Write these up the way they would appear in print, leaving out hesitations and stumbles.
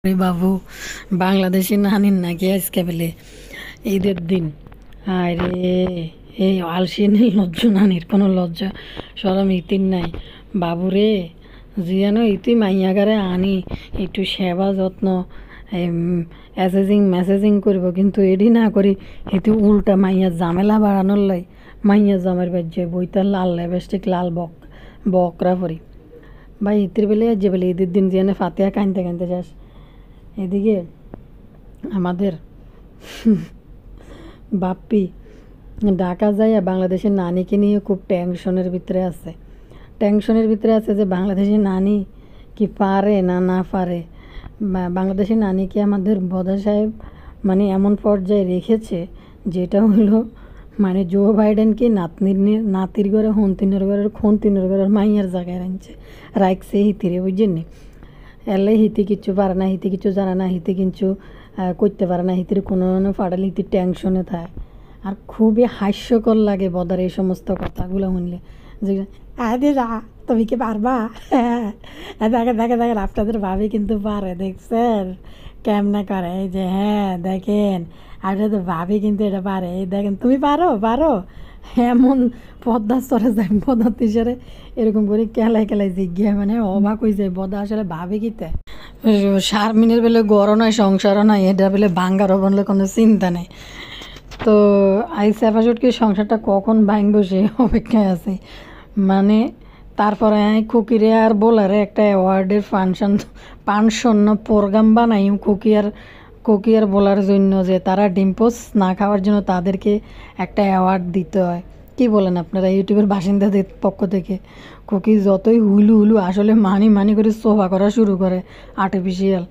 আরে বাবু, বাংলাদেশি নানির নাকি আজকে বেলে ঈদের দিন। আরে এই আলসি লজ্জ নানির কোনো লজ্জা সরম ইতির নাই। বাবুরে জিয়ানো ইতি মাইয়াগারে আনি একটু সেবা যত্ন অ্যাসেজিং মেসেজিং করব, কিন্তু এডি না করি এটি উল্টা মাইয়া ঝামেলা বাড়ানোর লাই মাইয়া জামের বাজ্যে বইতার লাল লেপস্টিক লাল বকরা পরি। ভাই ইতির বেলে যে বেলে ঈদের দিন জিয়ানে ফাতেহা কানতে কানতে যাস। এদিকে আমাদের বাপ্পি ঢাকা যাইয়া বাংলাদেশের নানিকে নিয়ে খুব টেনশনের ভিতরে আছে। যে বাংলাদেশের নানি কি পারে না না পারে। বাংলাদেশের নানিকে আমাদের বদা সাহেব মানে এমন পর্যায়ে রেখেছে, যেটা হলো মানে জো বাইডেনকে নাতির ঘরে খন্তিনের ঘরের মাইয়ার জায়গায় রাখছে হিতিরে, বুঝছেন। এলে হিতি কিচ্ছু পারে না, হিতি কিছু জানে না, হিতি কিছু করতে পারে না, হিতির কোনো ফাটালে হিতির টেনশনে থাকে। আর খুবই হাস্যকর লাগে বদার এই সমস্ত কথাগুলো শুনলে, যে আরে যা তুমি কি পারবা, হ্যাঁ দেখেন আপনাদের ভাবি কিন্তু পারে, দেখছেন কেমনে করে, এই যে হ্যাঁ দেখেন আপনাদের ভাবি কিন্তু এটা পারে, এই দেখেন তুমি পারো এমন পদ্মা স্তরে যায় পদ্মা তিসারে এরকম করে কেলাই জিজ্ঞা মানে অবাক হয়ে যায় বদা আসলে ভাবে কিতে। শারমিনের বেলে গড়ও নয় সংসারও নাই, এটা বেলে ভাঙ্গারও বললে কোনো চিন্তা নেই। তো কি সংসারটা কখন ভাঙবো সে অপেক্ষায় আছে। মানে তারপরে খুকিরে আর বোলারে একটা অ্যাওয়ার্ডের পানশন প্রোগ্রাম বানাই কুকি আর বলার জন্য, যে তারা ডিম্পোস না খাওয়ার জন্য তাদেরকে একটা অ্যাওয়ার্ড দিতে হয়। কি বলেন আপনারা ইউটিউবের বাসিন্দাদের পক্ষ থেকে? কুকি যতই হুলু আসলে মানি করে সোফা করা শুরু করে আর্টিফিশিয়াল,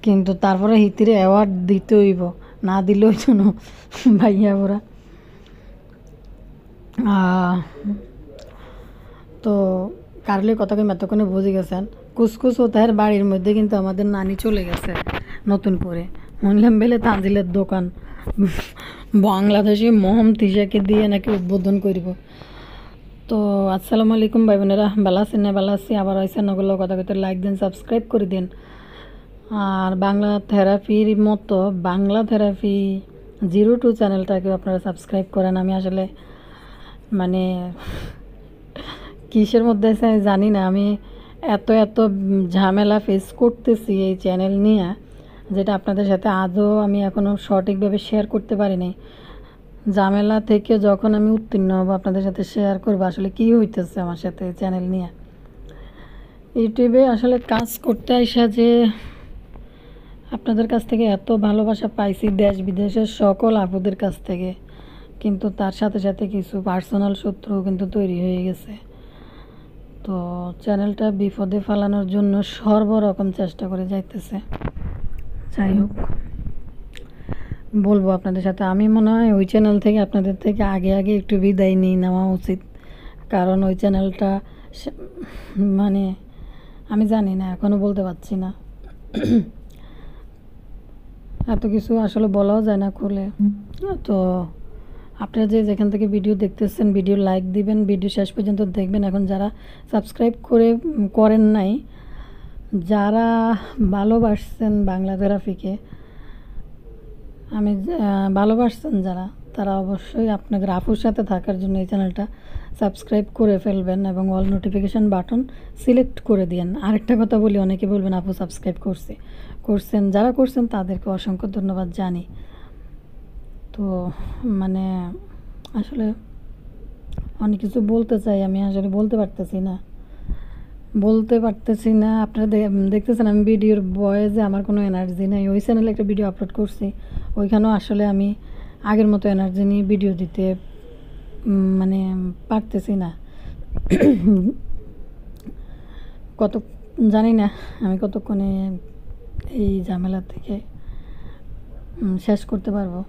কিন্তু তারপরে হিতিরে অ্যাওয়ার্ড দিতে হইব, না দিলেও জন্য ভাইয়া ওরা। তো কারলে কথাকে এতক্ষণে বুঝে গেছেন। কুসকুস ওতাহের বাড়ির মধ্যে কিন্তু আমাদের নানি চলে গেছে নতুন করে। শুনলাম বেলে তানজিলের দোকান বাংলাদেশি মহম তিসাকে দিয়ে নাকি উদ্বোধন করব। তো আসসালামু আলাইকুম ভাই বোনেরা, ভালো আছেন না? ভালো আছি। আবার হয়েছে নগুলো কথা কথা লাইক দেন, সাবস্ক্রাইব করে দিন। আর বাংলা থেরাপির মতো বাংলা থেরাপি 02 চ্যানেলটাকেও আপনারা সাবস্ক্রাইব করেন। আমি আসলে মানে কিসের মধ্যে আছে জানি না, আমি এত ঝামেলা ফেস করতেছি এই চ্যানেল নিয়ে, যেটা আপনাদের সাথে আজও আমি এখনও সঠিকভাবে শেয়ার করতে পারিনি। ঝামেলা থেকে যখন আমি উত্তীর্ণ হব আপনাদের সাথে শেয়ার করবো আসলে কী হইতেছে আমার সাথে চ্যানেল নিয়ে। ইউটিউবে আসলে কাজ করতে আসা যে আপনাদের কাছ থেকে এত ভালোবাসা পাইছি, দেশ বিদেশের সকল আপুদের কাছ থেকে, কিন্তু তার সাথে সাথে কিছু পার্সোনাল শত্রু কিন্তু তৈরি হয়ে গেছে। তো চ্যানেলটা বিপদে ফেলানোর জন্য সর্বরকম চেষ্টা করে যাইতেছে। যাই হোক, বলবো আপনাদের সাথে, আমি মনে হয় ওই চ্যানেল থেকে আপনাদের থেকে আগে একটু বিদায় নিয়ে নেওয়া উচিত। কারণ ওই চ্যানেলটা মানে আমি জানি না, এখনও বলতে পারছি না। এত কিছু আসলে বলাও যায় না খুলে। তো আপনারা যেখান থেকে ভিডিও দেখতেছেন ভিডিও লাইক দিবেন, ভিডিও শেষ পর্যন্ত দেখবেন। এখন যারা সাবস্ক্রাইব করেন নাই, যারা ভালোবাসছেন বাংলা থেরাপিকে, ভালোবাসছেন যারা, তারা অবশ্যই আপনাদের আপুর সাথে থাকার জন্য এই চ্যানেলটা সাবস্ক্রাইব করে ফেলবেন এবং অল নোটিফিকেশান বাটন সিলেক্ট করে দিন। আরেকটা কথা বলি, অনেকে বলবেন আপু সাবস্ক্রাইব করছেন, যারা করছেন তাদেরকে অসংখ্য ধন্যবাদ জানি। তো মানে আসলে অনেক কিছু বলতে চাই, আমি আসলে বলতে পারতেছি না। আপনারা দেখতেছেন আমি ভিডিওর বয়েসে আমার কোনো এনার্জি নেই। ওই চ্যানেলে একটা ভিডিও আপলোড করছি, ওইখানেও আসলে আমি আগের মতো এনার্জি নিয়ে ভিডিও দিতে মানে পারতেছি না। জানি না আমি কতক্ষণে এই ঝামেলা থেকে শেষ করতে পারবো।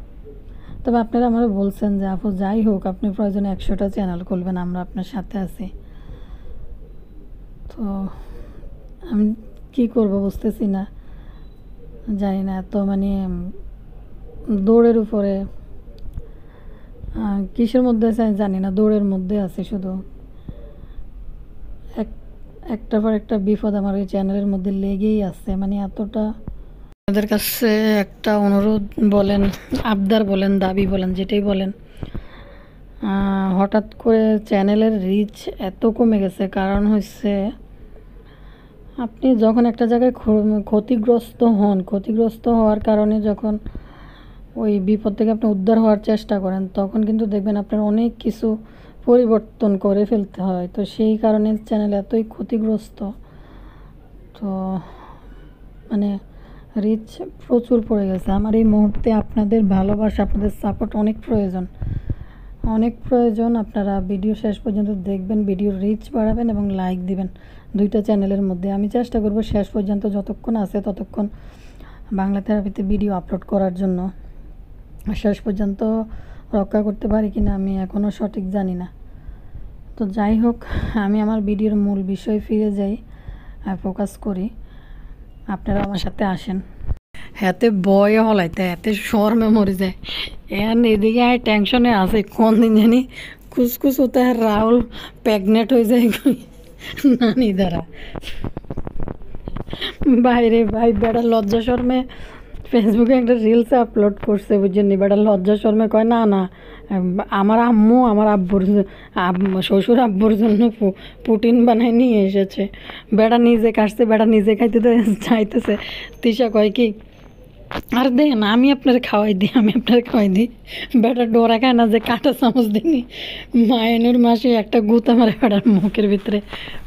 তবে আপনারা আমারও বলছেন যে আপু যাই হোক আপনি প্রয়োজনে 100টা চ্যানেল খুলবেন, আমরা আপনার সাথে আছি। তো আমি কি করব বুঝতেছি না, জানি না। এত মানে দৌড়ের উপরে কিসের মধ্যে আছে জানি না, দৌড়ের মধ্যে আছে শুধু। একটার পর একটা বিপদ আমার ওই চ্যানেলের মধ্যে লেগেই আছে, মানে এতটা আপনাদের কাছে একটা অনুরোধ বলেন, আবদার বলেন, দাবি বলেন, যেটাই বলেন, হঠাৎ করে চ্যানেলের রিচ এত কমে গেছে। কারণ হচ্ছে আপনি যখন একটা জায়গায় ক্ষতিগ্রস্ত হওয়ার কারণে যখন ওই বিপদ থেকে আপনি উদ্ধার হওয়ার চেষ্টা করেন, তখন কিন্তু দেখবেন আপনার অনেক কিছু পরিবর্তন করে ফেলতে হয়। তো সেই কারণে চ্যানেল এতই ক্ষতিগ্রস্ত। তো মানে রিচ প্রচুর পড়ে গেছে। আমার এই মুহূর্তে আপনাদের ভালোবাসা, আপনাদের সাপোর্ট অনেক প্রয়োজন। আপনারা ভিডিও শেষ পর্যন্ত দেখবেন, ভিডিওর রিচ বাড়াবেন এবং লাইক দিবেন দুইটা চ্যানেলের মধ্যে। আমি চেষ্টা করব শেষ পর্যন্ত যতক্ষণ আছে ততক্ষণ বাংলা থেরাপিতে ভিডিও আপলোড করার জন্য। শেষ পর্যন্ত রক্ষা করতে পারি কিনা আমি এখনও সঠিক জানি না। তো যাই হোক, আমি আমার ভিডিওর মূল বিষয় ফিরে যাই, ফোকাস করি। আপনারা আমার সাথে আসেন। হাতে বয়ে হলাইতে হাতে শর্মে মরে যায়। এখন এদিকে আর টেনশনে আছে কোন দিন জানি খুসখুস হতে আর রাহুল প্রেগনেন্ট হয়ে যায় নানি দ্বারা। বাইরে ভাই বেড়া লজ্জা শর্মে ফেসবুকে একটা রিলস আপলোড করছে, বুঝছেন? বেড়া লজ্জা শর্মে কয় না না আমার আম্মু আমার শ্বশুর আব্বুর জন্য পুটিন বানাই নিয়ে এসেছে। বেড়া নিজে কাটছে, বেড়া নিজে খাইতে চাইতেছে। তিশা কয় কি, আর দেন আমি আপনার খাওয়াই দিই। বেটা ডোরা খায় না যে কাঁটা চামচ দিনি। মায়ের মাসে একটা গুতা মারে বেটার মুখের ভিতরে,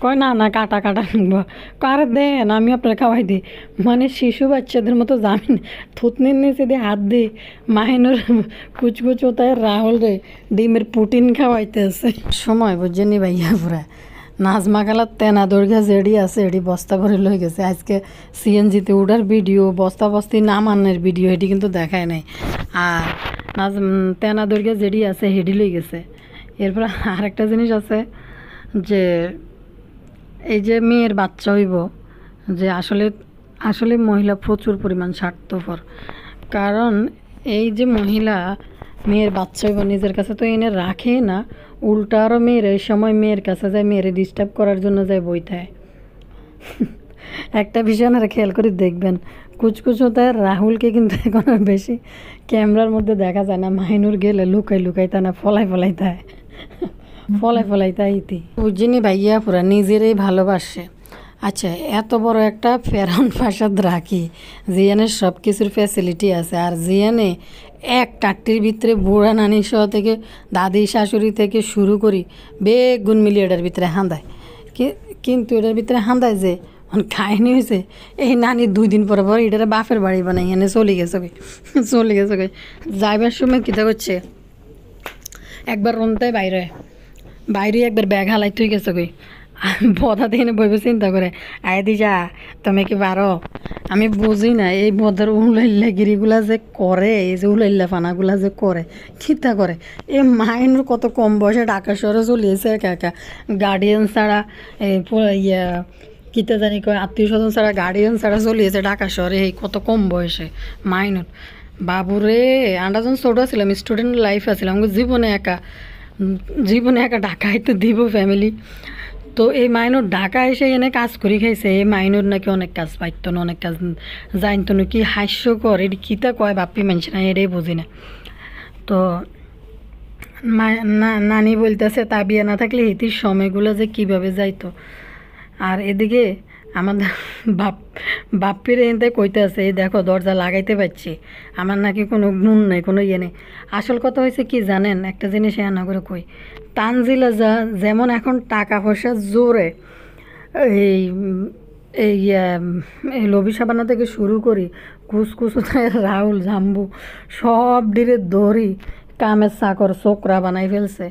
কয় না না কাটা আর দেন আমি আপনার খাওয়াই দিই। মানে শিশু বাচ্চাদের মতো জামিন থুতনির নিচে দিয়ে হাত দিই মাহিনুর কুচকুচ ওতায় রাহুল রে ডিমের পুটিন খাওয়াইতেছে সময়, বুঝছেনি ভাইয়া? পুরা নাজমা খালার তেনা দৈর্ঘ্য যেডি আছে এডি বস্তা ভরে লই গেছে। আজকে সিএনজিতে উঠার ভিডিও, বস্তি নামানের ভিডিও এটি কিন্তু দেখায় নাই। আর তেনা দৈর্ঘ্য যেডি আছে হেডি লই গেছে। এরপর আরেকটা জিনিস আছে যে এই যে মেয়ের বাচ্চা হইব, যে আসলে মহিলা প্রচুর পরিমাণ স্বার্থপর। কারণ এই যে মহিলা মেয়ের বাচ্চা হইব নিজের কাছে তো এনে রাখে না, উল্টা আরও মেয়ের এই সময় মেয়ের কাছে যায়, মেয়েরে ডিস্টার্ব করার জন্য যায় বইথায়। একটা বিষয় আপনারা খেয়াল করে দেখবেন, কুচকুচোতায় রাহুলকে কিন্তু এখন আর বেশি ক্যামেরার মধ্যে দেখা যায় না। মাহিনুর গেলে লুকাই তা না ফলাই তাই ইতি বুঝিনি ভাইয়া পুরা নিজেরই ভালোবাসে। আচ্ছা, এত বড় একটা ফেরাউন প্রাসাদ রাখি, জিয়ানের সব কিছুর ফ্যাসিলিটি আছে, আর জিয়ানে এক কাটটির ভিতরে বুড়া নানি সহ থেকে দাদি শাশুড়ি থেকে শুরু করি বেগুন মিলিয়ে এটার ভিতরে হাঁদায়। কিন্তু এটার ভিতরে হাঁদায় যে খায়নি হয়েছে এই নানি 2 দিন পরে এটার বাপের বাড়ি বানাই এনে চলে গেছে যাইবার সময় কীটা করছে, একবার রনতায় বাইরে একবার ব্যাগ হালাইতে হয়ে গেছে কই বদা দেখে বইবে চিন্তা করে আয় দিশা তুমি কি পারো। আমি বুঝি না এই বদার উলাইল্লাগিরিগুলা যে করে, এই যে উলাইল্লা ফানাগুলা যে করে খিতা করে। এই মাইনুর কত কম বয়সে ঢাকা শহরে চলিয়েছে একা গার্ডিয়ান ছাড়া, কিতা জানি কয় আত্মীয় স্বজন ছাড়া গার্ডিয়ান ছাড়া চলিয়েছে ঢাকা শহরে এই কত কম বয়সে মাইনুর। বাবুরে আমরা যখন ছোটো ছিলাম, স্টুডেন্ট লাইফ আসছিলাম, জীবনে একা ঢাকা আইতে দিব ফ্যামিলি। তো এই মাইনুর ঢাকা এসে এনে কাজ করে খাইছে। এই মাইনুর নাকি অনেক কাজ পাইতো না, অনেক কাজ জানতো না। কি হাস্যকর, এটি কীটা কয় বাপ্পি মানুষ না, এটাই বুঝি না। তো নানি বলতেছে তা বিয়ে না থাকলে হিতির সময়গুলো যে কীভাবে যাইতো। আর এদিকে আমাদের বাপ্পির এনতে কইতে আছে, এই দেখো দরজা লাগাইতে পারছি, আমার নাকি কোনো গুণ নেই, কোনো ইয়ে নেই। আসল কথা হয়েছে কি জানেন, একটা জিনিস না করে কই, তানজিলা যেমন এখন টাকা পয়সা জোরে এই এই লবি সাবানা থেকে শুরু করি কুচকুচোতায় রাহুল জাম্বু সব ডিরে দড়ি কামের চাকর চোকরা বানাই ফেলছে।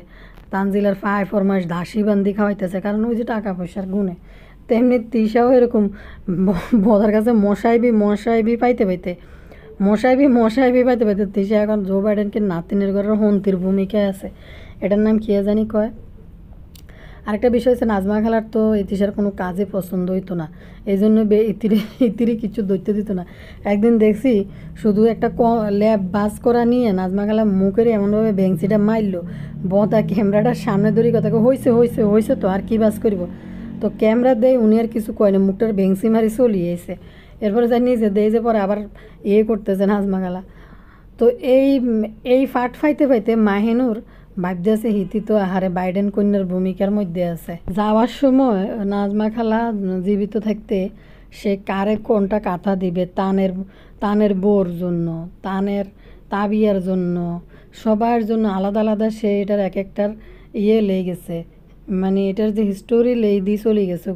তানজিলার ফরমাস দাসী বান্দি খাওয়াইতেছে, কারণ ওই যে টাকা পয়সার গুণে। তেমনি তিশাও এরকম বদার কাছে মশাইবি পাইতে তিশা এখন জো বাইডেনকে নাতিনের ঘরের হন্তির ভূমিকায় আছে। এটার নাম কী জানি কয়। আরেকটা বিষয় হচ্ছে নাজমা খালার তো ইতিশার কোনো কাজে পছন্দ হইতো না, এই জন্য ইতিরি কিছু দৈত্য দিত না। একদিন দেখছি শুধু একটা ল্যাব বাস করা নিয়ে নাজমা খালা মুখের এমনভাবে ভেংসিটা মারল, বতা ক্যামেরাটার সামনে ধরি কথাকে হয়েছে তো আর কি বাস করিব। তো ক্যামেরা দেয় উনি আর কিছু কয় না, মুখটার ভেংসি মারি চলিয়েছে। এরপরে যাই নিজে দেই যে পরে আবার করতেছে নাজমা খালা। তো এই ফাট ফাইতে ফাইতে মাহিনুর ভাবতেছে হিতি তো আহারে বাইডেন কন্যার ভূমিকার মধ্যে আছে। যাওয়ার সময় নাজমা খালা জীবিত থাকতে সে কারে কোনটা কাঁথা দিবে, তানের বোর জন্য, তাবিয়ার জন্য, সবার জন্য আলাদা আলাদা সে এটার এক একটার লেগে গেছে, মানে এটার যে হিস্টোরি দিয়ে চলে গেছে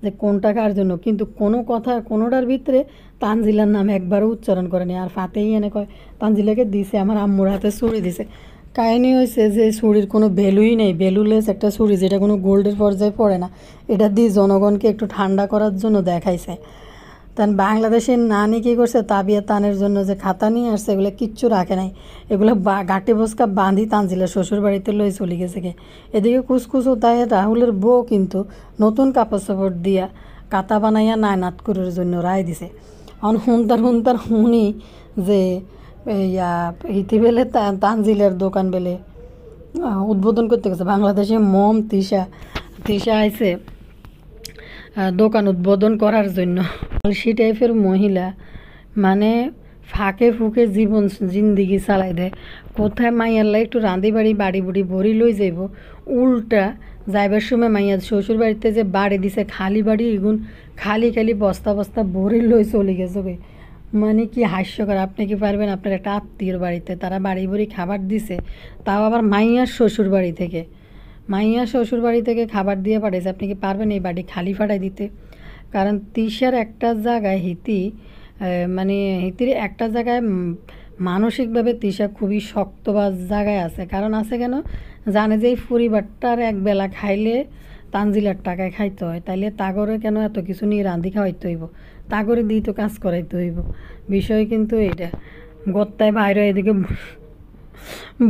যে কোনটা কার জন্য। কিন্তু কোনো কথা কোনোটার ভিতরে তানজিলার নাম একবারও উচ্চারণ করেনি। আর ফাতেই এনে কয় তানজিলাকে দিছে, আমার আম্মুর হাতে ছুরি দিছে। কাহিনী হয়েছে যে ছুরির কোনো ভ্যালুই নেই, ভ্যালুলেস একটা ছুরি যেটা কোনো গোল্ডের পর্যায়ে পড়ে না, এটা দিয়ে জনগণকে একটু ঠান্ডা করার জন্য দেখাইছে। তান বাংলাদেশের নানি কী করছে, তাবিয়া তানের জন্য যে খাতা নিয়ে আসছে এগুলো কিচ্ছু রাখে নাই, এগুলো গাঁটে বসকা বাঁধি তানজিলের শ্বশুর বাড়িতে লই চলে গেছে গে। এদিকে কুসকুসও তাই রাহুলের বউ কিন্তু নতুন কাপড় চাপড় দিয়া কাতা বানাইয়া নায়নাতকুরের জন্য রায় দিছে। এখন হুনতার হুনি যে হিতি বেলে তানজিলের দোকান বেলে উদ্বোধন করতে গেছে বাংলাদেশে মম তিশা আইছে দোকান উদ্বোধন করার জন্য। আলসি টাইপের মহিলা, মানে ফাঁকে ফুঁকে জিন্দিগি চালাই দেয়। কোথায় মাইয়াল্লা একটু রাঁধি বাড়ি বুড়ি ভরি লই যাইব, উল্টা যাইবার সময় মাইয়ার শ্বশুর বাড়িতে যে বাড়ি দিছে খালি বাড়ি, এগুন খালি বস্তা ভরি লই চলে গেছে। মানে কি হাস্যকর। আপনি কি পারবেন আপনার একটা আত্মীয়র বাড়িতে তারা বাড়ি ভরি খাবার দিছে, তাও আবার মাইয়ার শ্বশুর বাড়ি থেকে খাবার দিয়ে পাঠাইছে, আপনি কি পারবেন এই বাড়ি খালি ফাটাই দিতে? কারণ তিশার একটা জায়গায় হিতির একটা জায়গায় মানসিকভাবে তিশা খুবই শক্তবাজ জায়গায় আছে। কারণ আছে কেন, জানে যে এই পরিবারটার একবেলা খাইলে তানজিলার টাকায় খাইতে হয়, তাইলে তাগরে কেন এত কিছু নিয়ে রাঁধি খাওয়াইতে হইব, তাগরে দিয়ে তো কাজ করাইতে হইব। বিষয় কিন্তু এইটা গত্তায় বাইরে এদিকে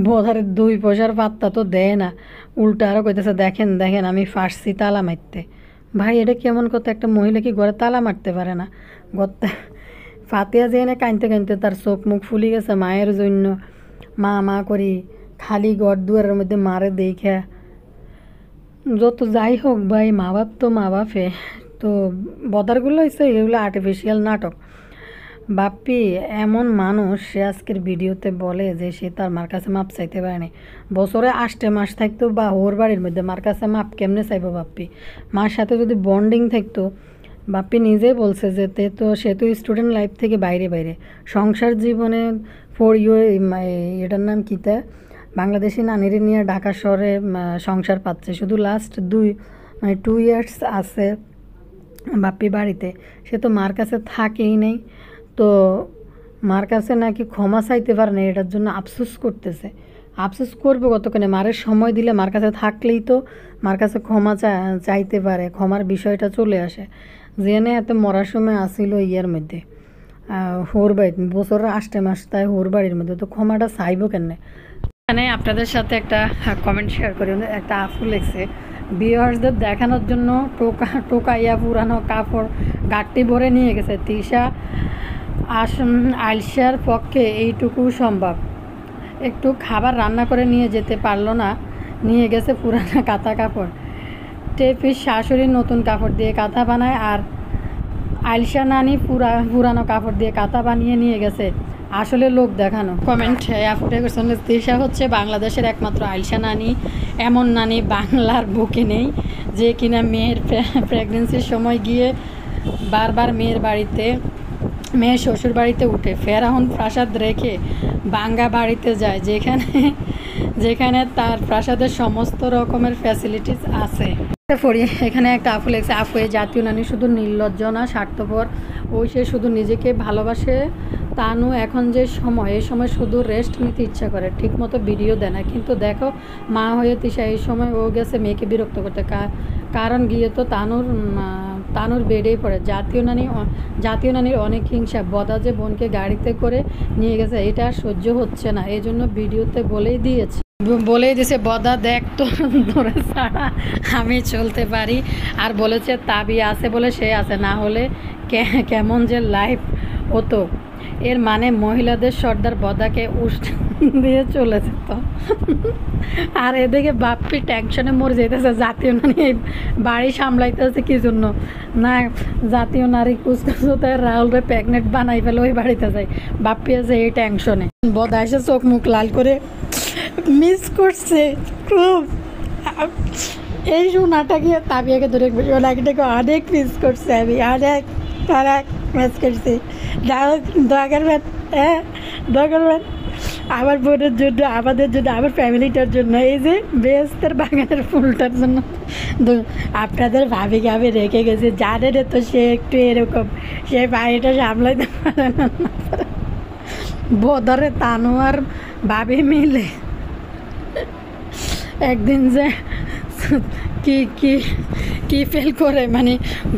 বোধারে 2 পয়সার পাত্তা তো দেয় না, উল্টা আরও কইতেছে দেখেন আমি ফাঁসছি তালা মারতে। ভাই এটা কেমন কথা, একটা মহিলা কি ঘরে তালা মারতে পারে না? গত্তা ফাতিয়া যে না কাঁদতে তার চোখ মুখ ফুলি গেছে মায়ের জন্য, মা করি খালি ঘর দুয়ারের মধ্যে মারে দেখে। যত যাই হোক ভাই, মা বাপ তো মা বাপে, তো বদারগুলো হয়েছে এগুলো আর্টিফিশিয়াল নাটক। বাপ্পি এমন মানুষ, সে আজকের ভিডিওতে বলে যে সে তার মার কাছে মাপ চাইতে পারেনি। বছরে 8 মাস থাকতো বা ওর বাড়ির মধ্যে, মার কাছে মাপ কেমনে চাইবো বাপ্পি? মার সাথে যদি বন্ডিং থাকতো, বাপ্পি নিজেই বলছে যে সে তো স্টুডেন্ট লাইফ থেকে বাইরে সংসার জীবনে এটার নাম কিতা, বাংলাদেশি নানির নিয়ে ঢাকা শহরে সংসার পাচ্ছে। শুধু লাস্ট 2 ইয়ার্স আছে বাপ্পি বাড়িতে, সে তো মার কাছে থাকেই নেই। তো মার কাছে নাকি ক্ষমা চাইতে পারে না, এটার জন্য আফসোস করতেছে। আফসোস করবে কতক্ষণে? মারের সময় দিলে, মার কাছে থাকলেই তো মার কাছে ক্ষমা চাইতে পারে, ক্ষমার বিষয়টা চলে আসে। জেনে এত মরার সময় আসিল ইয়ার মধ্যে হোর বাড়ি, বছরের 8 মাস তাই হোর বাড়ির মধ্যে, তো ক্ষমাটা চাইব কেন? এখানে আপনাদের সাথে একটা কমেন্ট শেয়ার করি। একটা আফু লেগছে ভিউয়ার্সদের দেখানোর জন্য টোকাইয়া পুরানো কাপড় গাঁটটি ভরে নিয়ে গেছে। তিশা আলসার পক্ষে এইটুকু সম্ভব, একটু খাবার রান্না করে নিয়ে যেতে পারলো না, নিয়ে গেছে পুরানো কাঁথা কাপড়। টেপির শাশুড়ি নতুন কাপড় দিয়ে কাঁথা বানায়, আর আলসা নানি পুরানো কাপড় দিয়ে কাঁথা বানিয়ে নিয়ে গেছে। আসলে লোক দেখানো। কমেন্ট আপডেট করছেন, তিশা হচ্ছে বাংলাদেশের একমাত্র আলসা নানি। এমন নানি বাংলার বুকে নেই, যে কিনা মেয়ের প্রেগনেন্সির সময় গিয়ে বারবার মেয়ের শ্বশুর বাড়িতে উঠে ফেরাউন প্রাসাদ রেখে বাঙ্গা বাড়িতে যায়, যেখানে তার প্রাসাদের সমস্ত রকমের ফ্যাসিলিটিস আছে। এখানে একটা আফু লেগেছে, আফু এই জাতীয় নানি শুধু নির্লজ্জ না, স্বার্থপর। সে শুধু নিজেকে ভালোবাসে। তানু এখন যে সময়, এই সময় শুধু রেস্ট নিতে ইচ্ছা করে, ঠিকমতো ভিডিও দেয় না। কিন্তু দেখো মা হয়ে তিশা এই সময় ও গেছে মেয়েকে বিরক্ত করতে, কারণ গিয়ে তো তানুর বেডেই পড়ে। জাতীয় নানির অনেক হিংসা, বদা যে বোনকে গাড়িতে করে নিয়ে গেছে এটা আর সহ্য হচ্ছে না, এই জন্য ভিডিওতে বলেই দিয়েছে বদা দেখ তো ধরে ছাড়া আমি চলতে পারি। আর বলেছে তাবি আছে বলে সে আছে, না হলে কেমন যে লাইফ হতো। এর মানে মহিলাদের সর্দার বদাকে উষ্ট দিয়ে চলে যেত। আর এদিকে বাপ্পি টেনশনে মরে যেতেছে, জাতীয় নারী বাড়ি সামলাইতেছে কি জন্য না, জাতীয় নারী কুচকুচতে রাহুলরে প্রেগনেন্ট বানাই ফেলে ওই বাড়িতে যায়। বাপ্পি আছে এই টেনশনে, বদা এসে চোখ মুখ লাল করে মিস করছে খুব। এই সোনাটাকে তাবিয়াকে ধরে সোনাটাকে অনেক মিস করছে, আমি অনেক মিস করছি। দোয়া করবেন, হ্যাঁ দোয়া করবেন আমার বোনের জন্য, আমাদের জন্য, আমার ফ্যামিলিটার জন্য, এই যে বেহেস্তের বাগানের ফুলটার জন্য। আপনাদের ভাবিকে আমি রেখে গেছি, জানেন তো সে একটু এরকম, সে বাড়িটা সামলাইতে পারে না। বদরে তানু আর ভাবি মিলে একদিন যে কি কি কি ফেল করে মানে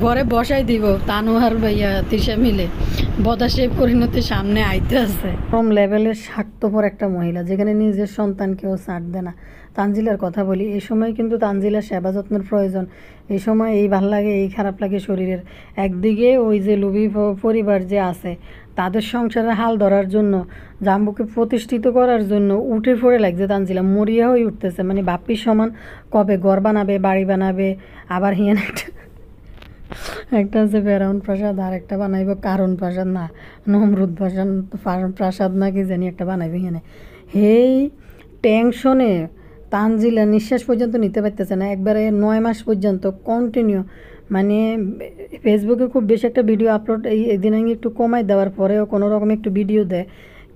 ঘরে বসাই দিব তানু আর ভাইয়া তিশা মিলে, বদাসে পরিণতি সামনে আইতে আছে। কম লেভেলের স্বার্থপর একটা মহিলা, যেখানে নিজের সন্তানকেও ছাড় দেয় না। তানজিলার কথা বলি, এই সময় কিন্তু তানজিলার সেবা যত্নের প্রয়োজন। এই সময় এই ভাল লাগে, এই খারাপ লাগে শরীরের। একদিকে ওই যে লুবি পরিবার যে আছে, তাদের সংসারের হাল ধরার জন্য, জাম্বুকে প্রতিষ্ঠিত করার জন্য উঠে পড়ে লাগছে তানজিলা, মরিয়া হয়ে উঠতেছে। মানে বাপ্পির সমান কবে ঘর বানাবে, বাড়ি বানাবে, আবার হিয়ান একটা আছে ফেরাউন প্রাসাদ, আর একটা বানাইব কারণ প্রাসাদ, না নমরুদ প্রাসাদ না কি জানি একটা বানাইবে এখানে। এই টেনশনে তানজিলা নিঃশ্বাস পর্যন্ত নিতে পারতেছে না, একবারে 9 মাস পর্যন্ত কন্টিনিউ। মানে ফেসবুকে খুব বেশি একটা ভিডিও আপলোড এই দিন আগে একটু কমাই দেওয়ার পরেও কোনো রকম একটু ভিডিও দেয়,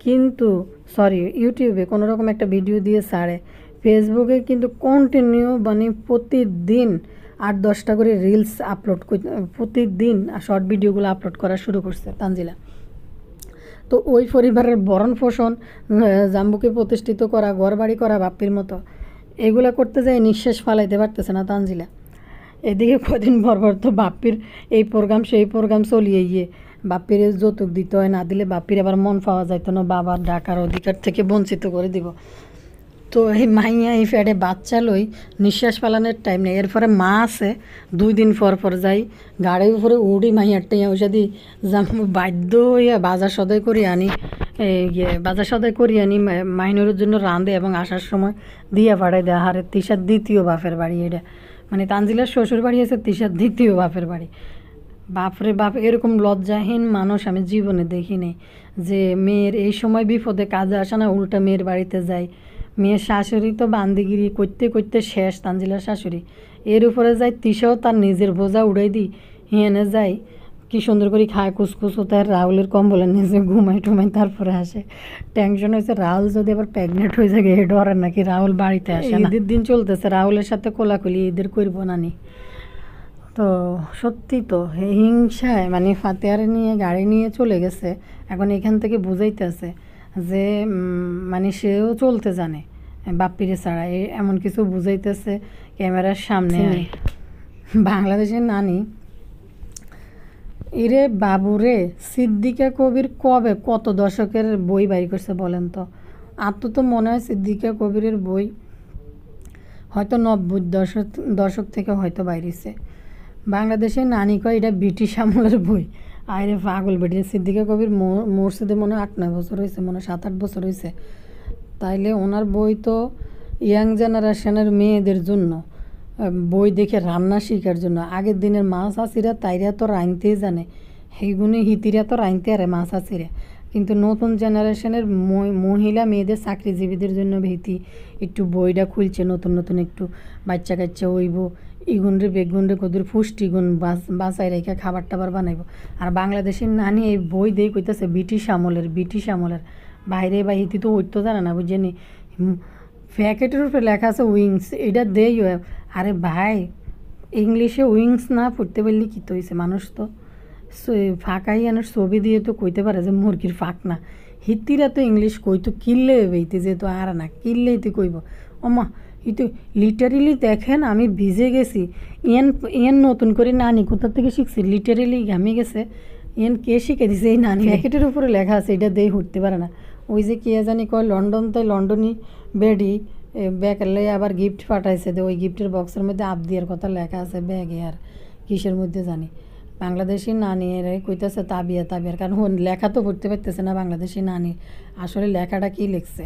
কিন্তু সরি ইউটিউবে কোনো রকম একটা ভিডিও দিয়ে ছাড়ে। ফেসবুকে কিন্তু কন্টিনিউ মানে প্রতিদিন 8-10টা করে রিলস আপলোড, প্রতিদিন শর্ট ভিডিওগুলো আপলোড করা শুরু করছে তানজিলা। তো ওই পরিবারের ভরণ পোষণ, জাম্বুকে প্রতিষ্ঠিত করা, ঘর বাড়ি করা বাপ্পির মতো, এগুলো করতে যায় নিঃশ্বাস ফালাইতে পারতেছে না তানজিলা। এদিকে কদিন পর তো বাপ্পির এই প্রোগ্রাম সেই প্রোগ্রাম চলিয়ে গিয়ে বাপ্পির যৌতুক দিতে হয়, না দিলে বাপ্পির আবার মন পাওয়া যাইতো না, বাবার ডাকার অধিকার থেকে বঞ্চিত করে দিব। তো এই মাইয়া এই ফ্যাডে বাচ্চা লই নিঃশ্বাস ফালানোর টাইম নেই। এরপরে মা আছে, 2 দিন পর যাই গাড়ির উপরে উড়ি মাইয়ারটা ওইসা দি বাধ্য হইয়া বাজার সদাই করি আনি, বাজার সদাই করি আনি মাইনরের জন্য রাঁধে এবং আসার সময় দিয়া পাঠাই দেয়। হারে তিশার দ্বিতীয় বাপের বাড়ি এটা, মানে তানজিলার শ্বশুর বাড়ি আছে, তিশার দ্বিতীয় বাপের বাড়ি। বাপরে বাপ, এরকম লজ্জাহীন মানুষ আমি জীবনে দেখি নেই, যে মেয়ের এই সময় বিপদে কাজে আসে না, উল্টা মেয়ের বাড়িতে যায়। মেয়ের শাশুড়ি তো বান্দিগিরি করতে করতে শেষ, তানজিলার শাশুড়ি। এর উপরে যায় তিশাও তার নিজের বোঝা উড়াই দিই, হিয়ানে যায় কি সুন্দর করে খায় কুচকুচ, তার রাহুলের কম্বলের নিচে ঘুমাই টুমাই তারপরে আসে। টেনশন হয়েছে রাহুল যদি আবার প্রেগনেন্ট হয়ে যায়, এ ডরে নাকি রাহুল বাড়িতে আসে। ঈদের দিন চলতেছে, রাহুলের সাথে কোলাকুলি ঈদের করবো নানি। তো সত্যি তো হিংসায় মানে ফাতেহারে নিয়ে গাড়ি নিয়ে চলে গেছে, এখন এখান থেকে বুঝাইতেছে যে মানে সেও চলতে জানে বাপ্পিরে ছাড়া, এমন কিছু বুঝাইতেছে ক্যামেরার সামনে। বাংলাদেশের নানি ইরে বাবুরে, সিদ্দিকা কবির কবে কত দশকের বই বাইর করছে বলেন তো? আর তো মনে হয় সিদ্দিকা কবিরের বই হয়তো 90 দশক থেকে হয়তো বাইরেছে। বাংলাদেশের নানি কয় এটা ব্রিটিশ আমলের বই। আরে পাগল বেটি, সিদ্দিকা কবির মরসিদে মনে হয় 8-9 বছর হয়েছে, মনে হয় 7-8 বছর হয়েছে। তাইলে ওনার বই তো ইয়াং জেনারেশনের মেয়েদের জন্য, বই দেখে রান্না শেখার জন্য। আগের দিনের মা চাষিরা তাইরা তো রাঁধতেই জানে, সেইগুলি হিতিরা তো রাঁধতে আরে মা চাষিরা, কিন্তু নতুন জেনারেশনের মহিলা মেয়েদের চাকরিজীবীদের জন্য ভীতি একটু বইটা খুলছে, নতুন নতুন একটু বাচ্চা কাচ্চা হইব, ইগুন রে বেগুন রে কদুর পুষ্টিগুণ বাঁচাই রেখে খাবার টাবার বানাইব। আর বাংলাদেশের নানি এই বই দিয়ে কইতেছে ব্রিটিশ আমলের বাইরে বা হিতি তো ওই তো জানে না, বুঝছেনি? প্যাকেটের উপরে লেখা আছে উইংস, এটা দেই। আরে ভাই, ইংলিশে উইংস না পড়তে পারলে কী তো হয়েছে? মানুষ তো ফাঁকাই আনার ছবি দিয়ে তো কইতে পারে যে মুরগির ফাঁক না। হিতিরা তো ইংলিশ কইতো কিনলে বেইতে যেহেতু আর না কিনলেই তো কইব। ওমা তো লিটারেলি দেখেন আমি ভিজে গেছি, ইয়েন নতুন করে নানি কোথা থেকে শিখছি, লিটারেলি ঘামে গেছে। ইয়েন কে শিখে দিছে? এই নানি। প্যাকেটের উপরে লেখা আছে, এটা দিয়ে উঠতে পারে না। ওই যে কে জানি কয় লন্ডন, তাই লন্ডনই বেডি ব্যাগলে আবার গিফট পাঠাইছে, ওই গিফটের বক্সের মধ্যে আবদিয়ার কথা লেখা আছে ব্যাগে, আর কিসের মধ্যে জানি। বাংলাদেশি নানি এরাই কইতেছে তাবিয়া তাবিয়ার, কারণ লেখা তো পড়তে পারতেছে না বাংলাদেশি নানি, আসলে লেখাটা কি লিখছে।